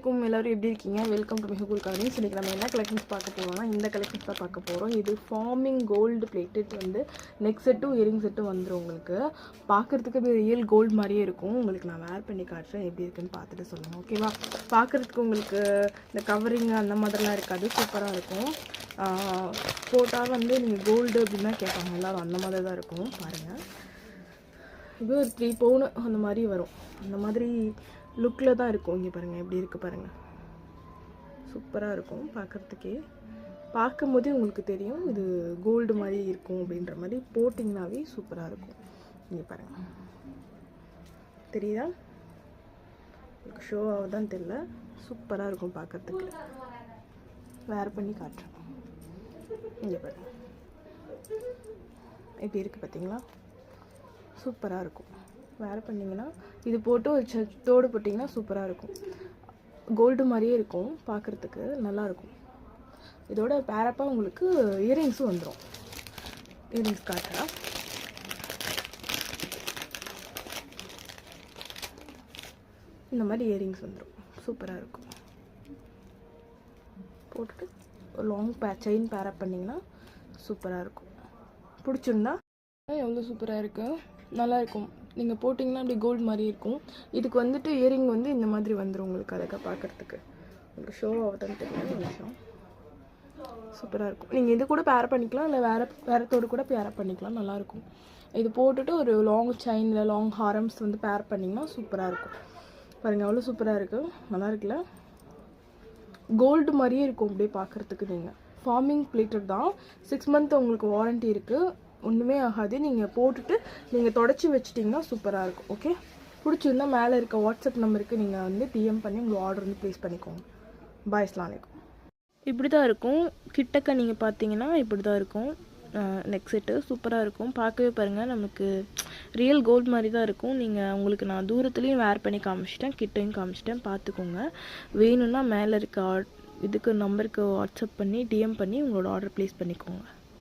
அலைக்கும் எல்லோரும் எப்படி இருக்கீங்க? Welcome to Mehboob gardens. இன்றைக்கி நம்ம என்ன கலெக்ஷன்ஸ் பார்க்க போகிறோம்னா இந்த கலெக்ஷன்ஸ் தான் பார்க்க போகிறோம். இது ஃபார்மிங் கோல்டு பிளேட்டட் வந்து நெக் செட்டும் இயரிங் செட்டும் வந்துடும். உங்களுக்கு பார்க்குறதுக்கு ரியல் கோல்டு மாதிரியே இருக்கும். உங்களுக்கு நான் வேர் பண்ணி காட்டுறேன், எப்படி இருக்குன்னு பார்த்துட்டு சொல்லுங்கள், ஓகேவா? பார்க்குறதுக்கு உங்களுக்கு இந்த கவரிங் அந்த மாதிரிலாம் இருக்காது, சூப்பராக இருக்கும். போட்டால் வந்து நீங்கள் கோல்டு அப்படின்னா கேட்பாங்க எல்லோரும், அந்த மாதிரி தான் இருக்கும். பாருங்கள், இது ஒரு 3 பவுன் அந்த மாதிரி வரும். அந்த மாதிரி லுக்கில் தான் இருக்கும். இங்கே பாருங்கள் எப்படி இருக்குது பாருங்கள், சூப்பராக இருக்கும். பார்க்குறதுக்கே பார்க்கும்போதே உங்களுக்கு தெரியும் இது கோல்டு மாதிரி இருக்கும் அப்படின்ற மாதிரி. போட்டிங்கனாவே சூப்பராக இருக்கும். இங்கே பாருங்கள், தெரியுதா? உங்களுக்கு ஷோ ஆகுதான்னு தெரியல, சூப்பராக இருக்கும் பார்க்குறதுக்கு. வேர் பண்ணி காட்டுறேன். இங்கே பாருங்கள் எப்படி இருக்குது பார்த்தீங்களா? சூப்பராக இருக்கும். வேர் பண்ணிங்கன்னா இது போட்டு ஒரு தோடு போட்டிங்கன்னா சூப்பராக இருக்கும். கோல்டு மாதிரியே இருக்கும், பார்க்குறதுக்கு நல்லாயிருக்கும். இதோட பேரப்பாக உங்களுக்கு இயரிங்ஸும் வந்துடும். இயரிங்ஸ் காட்டுறா. இந்த மாதிரி இயரிங்ஸ் வந்துடும், சூப்பராக இருக்கும். போட்டுட்டு ஒரு லாங் செயின் பேரப் பண்ணிங்கன்னா சூப்பராக இருக்கும். பிடிச்சிருந்தா எவ்வளோ சூப்பராக இருக்குது, நல்லாயிருக்கும். நீங்கள் போட்டிங்கன்னா அப்படி கோல்டு மாதிரி இருக்கும். இதுக்கு வந்துட்டு இயரிங் வந்து இந்த மாதிரி வந்துடும் உங்களுக்கு. அதுக்காக பார்க்குறதுக்கு உங்களுக்கு ஷோ ஆகுதுன்னு தெரியும். ஒரு விஷயம் சூப்பராக இருக்கும். நீங்கள் இது கூட பேர் பண்ணிக்கலாம், இல்லை வேறு தோடு கூட பேர் பண்ணிக்கலாம், நல்லாயிருக்கும். இது போட்டுட்டு ஒரு லாங் செயின் இல்லை லாங் ஹாரம்ஸ் வந்து பேர் பண்ணிங்கன்னா சூப்பராக இருக்கும். பாருங்கள் எவ்வளோ சூப்பராக இருக்குது, நல்லா இருக்குல்ல? கோல்டு மாதிரியே இருக்கும் அப்படியே பார்க்குறதுக்கு. நீங்கள் ஃபார்மிங் பிளேட்டட் தான், 6 மந்த் உங்களுக்கு வாரண்ட்டி இருக்குது, ஒன்றுமே ஆகாது. நீங்கள் போட்டுட்டு நீங்கள் தொடச்சி வச்சிட்டிங்கன்னா சூப்பராக இருக்கும். ஓகே, பிடிச்சிருந்தா மேலே இருக்க வாட்ஸ்அப் நம்பருக்கு நீங்கள் வந்து டிஎம் பண்ணி உங்கள் ஆர்டர் வந்து ப்ளேஸ் பண்ணிக்கோங்க. பாய், அஸ்ஸலாமு அலைக்கும். இப்படி தான் இருக்கும். கிட்டக்க நீங்கள் பார்த்தீங்கன்னா இப்படி தான் இருக்கும். நெக் செட்டு சூப்பராக இருக்கும். பார்க்கவே பாருங்கள், நமக்கு ரியல் கோல்டு மாதிரி தான் இருக்கும். நீங்கள் உங்களுக்கு நான் தூரத்துலேயும் வேர் பண்ணி காமிச்சிட்டேன், கிட்டையும் காமிச்சிட்டேன், பார்த்துக்கோங்க. வேணும்னா மேலே இருக்க இதுக்கு நம்பருக்கு வாட்ஸ்அப் பண்ணி டிஎம் பண்ணி உங்களோட ஆர்டர் ப்ளேஸ் பண்ணிக்கோங்க.